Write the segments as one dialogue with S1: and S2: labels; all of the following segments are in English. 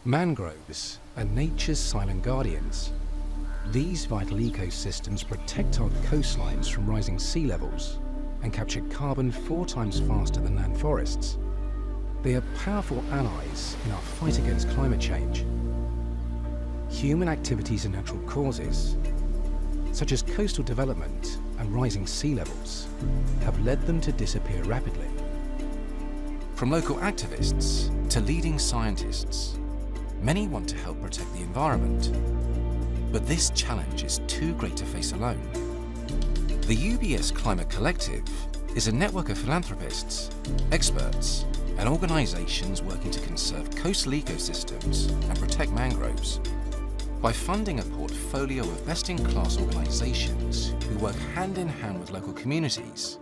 S1: Mangroves are nature's silent guardians. These vital ecosystems protect our coastlines from rising sea levels and capture carbon 4 times faster than land forests. They are powerful allies in our fight against climate change. Human activities and natural causes, such as coastal development and rising sea levels, have led them to disappear rapidly. From local activists to leading scientists, many want to help protect the environment. But this challenge is too great to face alone. The UBS Climate Collective is a network of philanthropists, experts, and organisations working to conserve coastal ecosystems and protect mangroves. By funding a portfolio of best-in-class organisations who work hand-in-hand with local communities,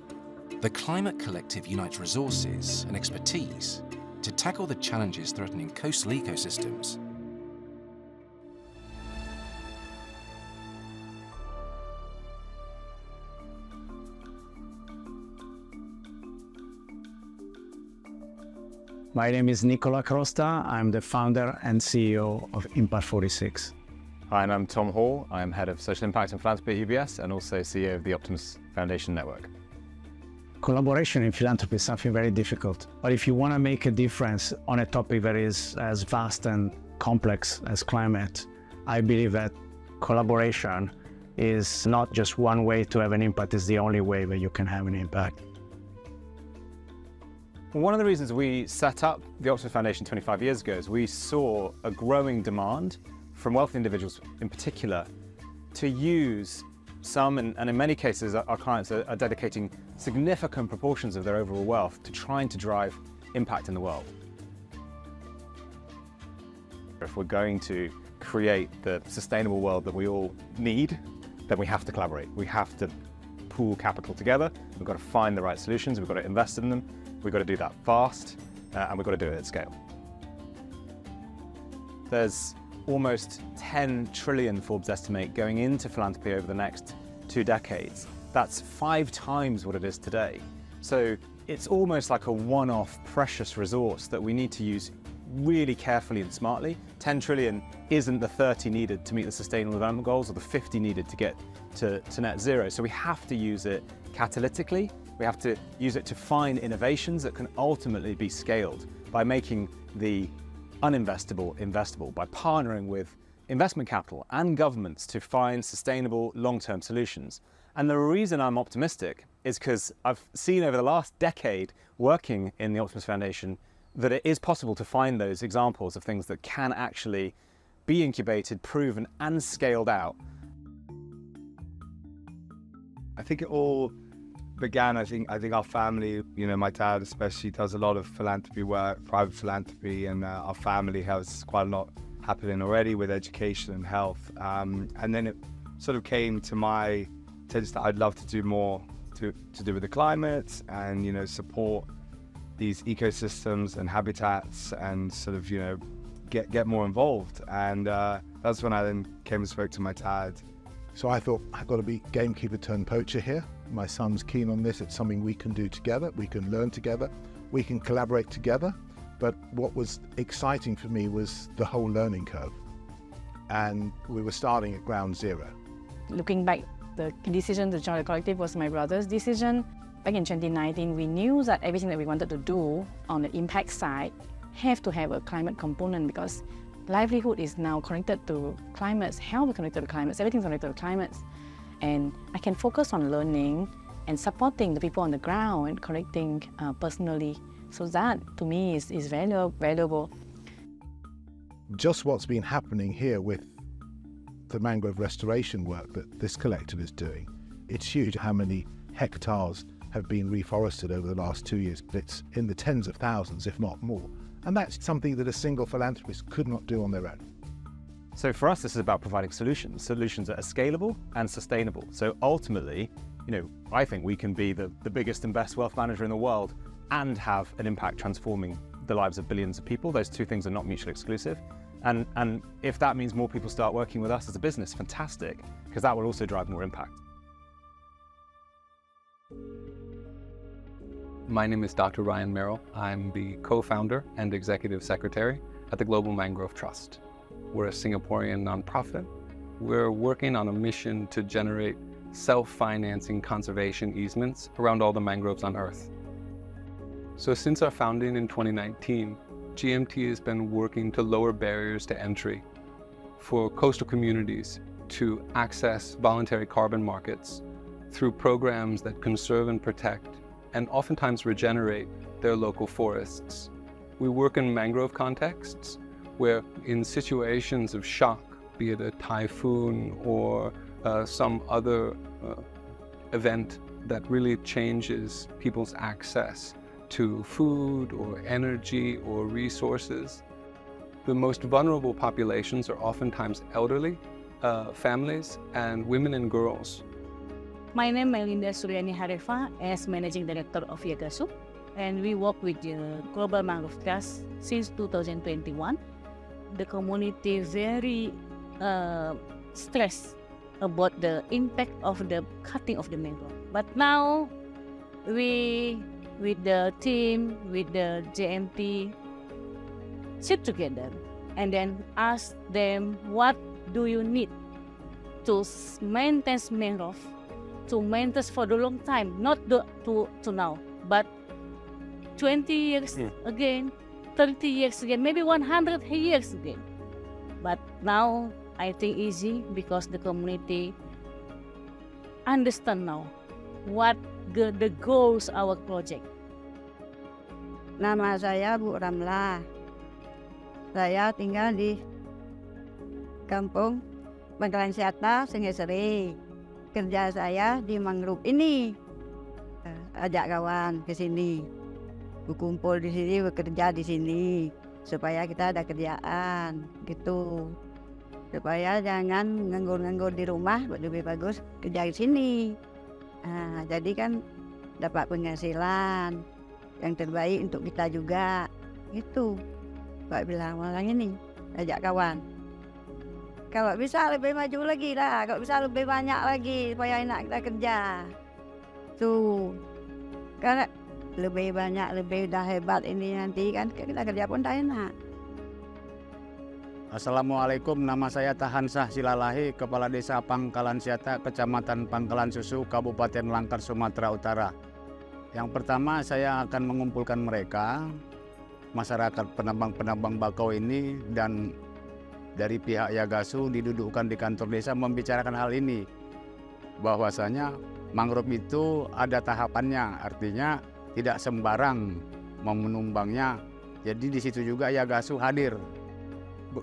S1: the Climate Collective unites resources and expertise to tackle the challenges threatening coastal ecosystems.
S2: My name is Nicola Crosta. I'm the founder and CEO of Impact 46.
S3: Hi, and I'm Tom Hall. I'm Head of Social Impact and Philanthropy at UBS and also CEO of the Optimism Foundation Network.
S2: Collaboration in philanthropy is something very difficult. But if you want to make a difference on a topic that is as vast and complex as climate, I believe that collaboration is not just one way to have an impact, it's the only way that you can have an impact.
S3: One of the reasons we set up the Optimism Foundation 25 years ago is we saw a growing demand from wealthy individuals in particular to use some, and in many cases our clients are dedicating significant proportions of their overall wealth to trying to drive impact in the world. If we're going to create the sustainable world that we all need, then we have to collaborate. We have to pool capital together. We've got to find the right solutions. We've got to invest in them. We've got to do that fast, and we've got to do it at scale. There's almost 10 trillion, Forbes estimate, going into philanthropy over the next 2 decades. That's 5 times what it is today. So it's almost like a one-off precious resource that we need to use really carefully and smartly. 10 trillion isn't the 30 needed to meet the Sustainable Development Goals or the 50 needed to get to net zero. So we have to use it catalytically. We have to use it to find innovations that can ultimately be scaled by making the uninvestable investable, by partnering with investment capital and governments to find sustainable long-term solutions. And the reason I'm optimistic is because I've seen over the last decade working in the Optimism Foundation that it is possible to find those examples of things that can actually be incubated, proven and scaled out.
S4: I think it all began, I think our family, my dad especially does a lot of philanthropy work, private philanthropy, and our family has quite a lot happening already with education and health. And then it sort of came to my attention that I'd love to do more to do with the climate and, support these ecosystems and habitats and sort of, get more involved. And that's when I then came and spoke to my dad.
S5: So I thought, I've got to be gamekeeper turned poacher here. My son's keen on this. It's something we can do together. We can learn together. We can collaborate together. But what was exciting for me was the whole learning curve. And we were starting at ground zero.
S6: Looking back, the decision to join the collective was my brother's decision. Back in 2019, we knew that everything that we wanted to do on the impact side have to have a climate component because livelihood is now connected to climates, health is connected to climates, everything's connected to climates. And I can focus on learning and supporting the people on the ground and connecting personally. So that, to me, is very valuable.
S5: Just what's been happening here with the mangrove restoration work that this collective is doing, it's huge how many hectares have been reforested over the last 2 years. It's in the tens of thousands, if not more. And that's something that a single philanthropist could not do on their own.
S3: So for us, this is about providing solutions that are scalable and sustainable. So ultimately, I think we can be the biggest and best wealth manager in the world and have an impact transforming the lives of billions of people. Those two things are not mutually exclusive. And if that means more people start working with us as a business, fantastic, because that will also drive more impact.
S7: My name is Dr. Ryan Merrill. I'm the co-founder and executive secretary at the Global Mangrove Trust. We're a Singaporean nonprofit. We're working on a mission to generate self-financing conservation easements around all the mangroves on Earth. So since our founding in 2019, GMT has been working to lower barriers to entry for coastal communities to access voluntary carbon markets through programs that conserve and protect and oftentimes regenerate their local forests. We work in mangrove contexts where in situations of shock, be it a typhoon or some other event that really changes people's access to food or energy or resources. The most vulnerable populations are oftentimes elderly, families, and women and girls.
S8: My name is Melinda Suryani Harefa as Managing Director of Yagasu, and we work with the Global Mangrove Trust since 2021. The community very stressed about the impact of the cutting of the mangrove. But now we, with the team, with the GMT, sit together and then ask them, what do you need to maintain mangrove, to maintain for the long time, not to now, but 20 years again, 30 years again, maybe 100 years again. But now I think easy because the community understand now what the goals our project.
S9: Nama saya Bu Ramla. Saya tinggal di Kampung Bangkalan Siata, Sungai Seri. Kerja saya di mangrove ini. Ajak kawan ke sini. Berkumpul di sini, bekerja di sini. Supaya kita ada kerjaan gitu. Supaya jangan nganggur-nganggur di rumah, lebih bagus kerja di sini. Nah, jadi kan dapat penghasilan yang terbaik untuk kita juga. Itu Pak bilang orang ini, ajak kawan. Kalau bisa lebih maju lagi lah, kalau bisa lebih banyak lagi supaya enak kita kerja. Tuh, karena lebih banyak, lebih dah hebat ini nanti kan kita kerja pun dah enak.
S10: Assalamualaikum, nama saya Tahansah Silalahi, Kepala Desa Pangkalan Siata, Kecamatan Pangkalan Susu, Kabupaten Langkat, Sumatera Utara. Yang pertama saya akan mengumpulkan mereka, masyarakat penambang-penambang bakau ini, dan dari pihak Yagasu didudukkan di kantor desa membicarakan hal ini. Bahwasanya mangrove itu ada tahapannya, artinya tidak sembarang menumbangnya. Jadi di situ juga Yagasu hadir.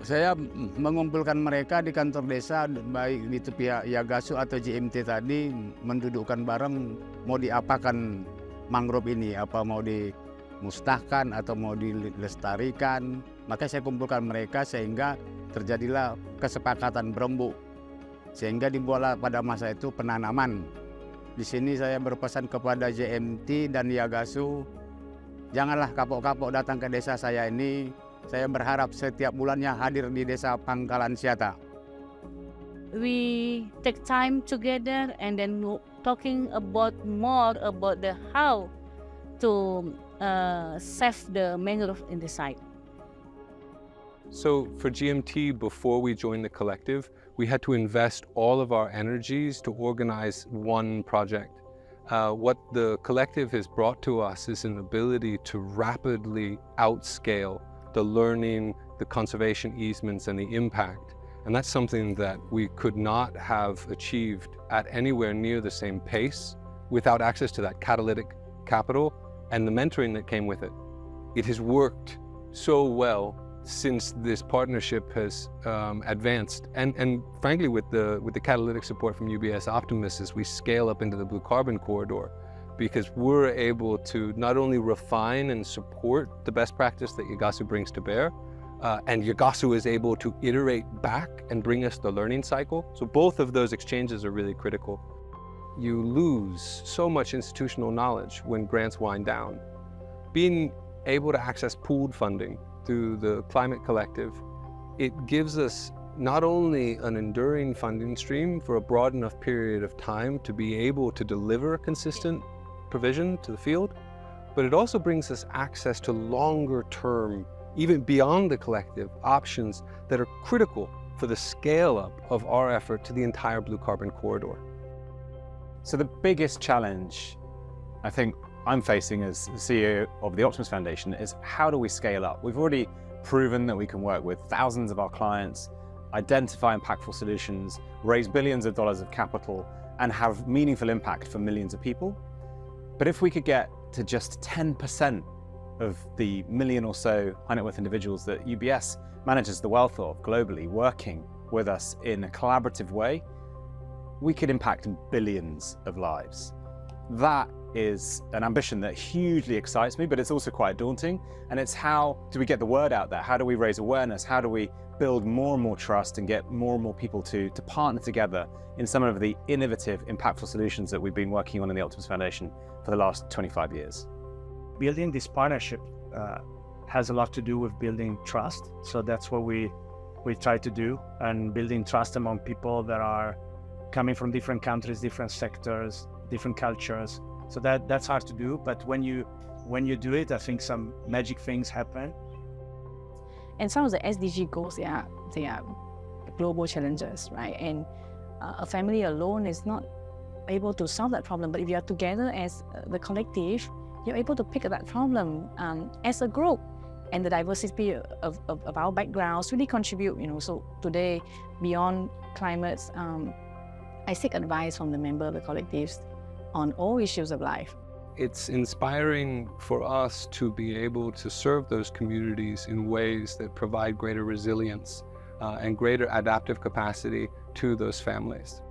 S10: Saya mengumpulkan mereka di kantor desa, baik itu pihak Yagasu atau GMT tadi, mendudukkan bareng mau diapakan mangrove ini, apa mau dimusnahkan atau mau dilestarikan. Maka saya kumpulkan mereka sehingga terjadilah kesepakatan berembuk, sehingga dibuatlah pada masa itu penanaman. Di sini saya berpesan kepada GMT dan Yagasu, janganlah kapok-kapok datang ke desa saya ini. Saya berharap setiap bulannya hadir di desa Pangkalan Siata.
S8: We take time together and then talking about more about the how to save the mangrove in the site.
S7: So for GMT, before we joined the collective, we had to invest all of our energies to organize one project. What the collective has brought to us is an ability to rapidly outscale the learning, the conservation easements, and the impact. And that's something that we could not have achieved at anywhere near the same pace without access to that catalytic capital and the mentoring that came with it. It has worked so well since this partnership has advanced, and frankly with the catalytic support from UBS Optimism as we scale up into the blue carbon corridor, because we're able to not only refine and support the best practice that Yagasu brings to bear, and Yagasu is able to iterate back and bring us the learning cycle. So both of those exchanges are really critical. You lose so much institutional knowledge when grants wind down. Being able to access pooled funding through the Climate Collective, it gives us not only an enduring funding stream for a broad enough period of time to be able to deliver consistent provision to the field, but it also brings us access to longer term even beyond the collective, options that are critical for the scale up of our effort to the entire blue carbon corridor.
S3: So the biggest challenge I think I'm facing as CEO of the Optimist Foundation is how do we scale up? We've already proven that we can work with thousands of our clients, identify impactful solutions, raise billions of dollars of capital, and have meaningful impact for millions of people. But if we could get to just 10% of the million or so high net worth individuals that UBS manages the wealth of globally working with us in a collaborative way, we could impact billions of lives. That is an ambition that hugely excites me, but it's also quite daunting. And it's how do we get the word out there? How do we raise awareness? How do we build more and more trust and get more and more people to partner together in some of the innovative, impactful solutions that we've been working on in the Optimist Foundation for the last 25 years?
S11: Building this partnership has a lot to do with building trust. So that's what we try to do, and building trust among people that are coming from different countries, different sectors, different cultures. So that's hard to do, but when you do it, I think some magic things happen.
S6: And some of the SDG goals, they are global challenges, right? And a family alone is not able to solve that problem. But if you are together as the collective, you're able to pick that problem as a group. And the diversity of our backgrounds really contribute, So today, beyond climates, I seek advice from the member of the collectives on all issues of life.
S7: It's inspiring for us to be able to serve those communities in ways that provide greater resilience and greater adaptive capacity to those families.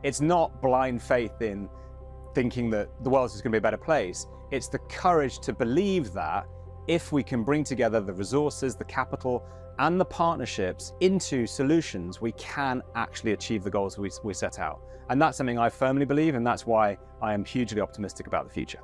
S3: It's not blind faith in thinking that the world is going to be a better place. It's the courage to believe that if we can bring together the resources, the capital, and the partnerships into solutions, we can actually achieve the goals we set out. And that's something I firmly believe, and that's why I am hugely optimistic about the future.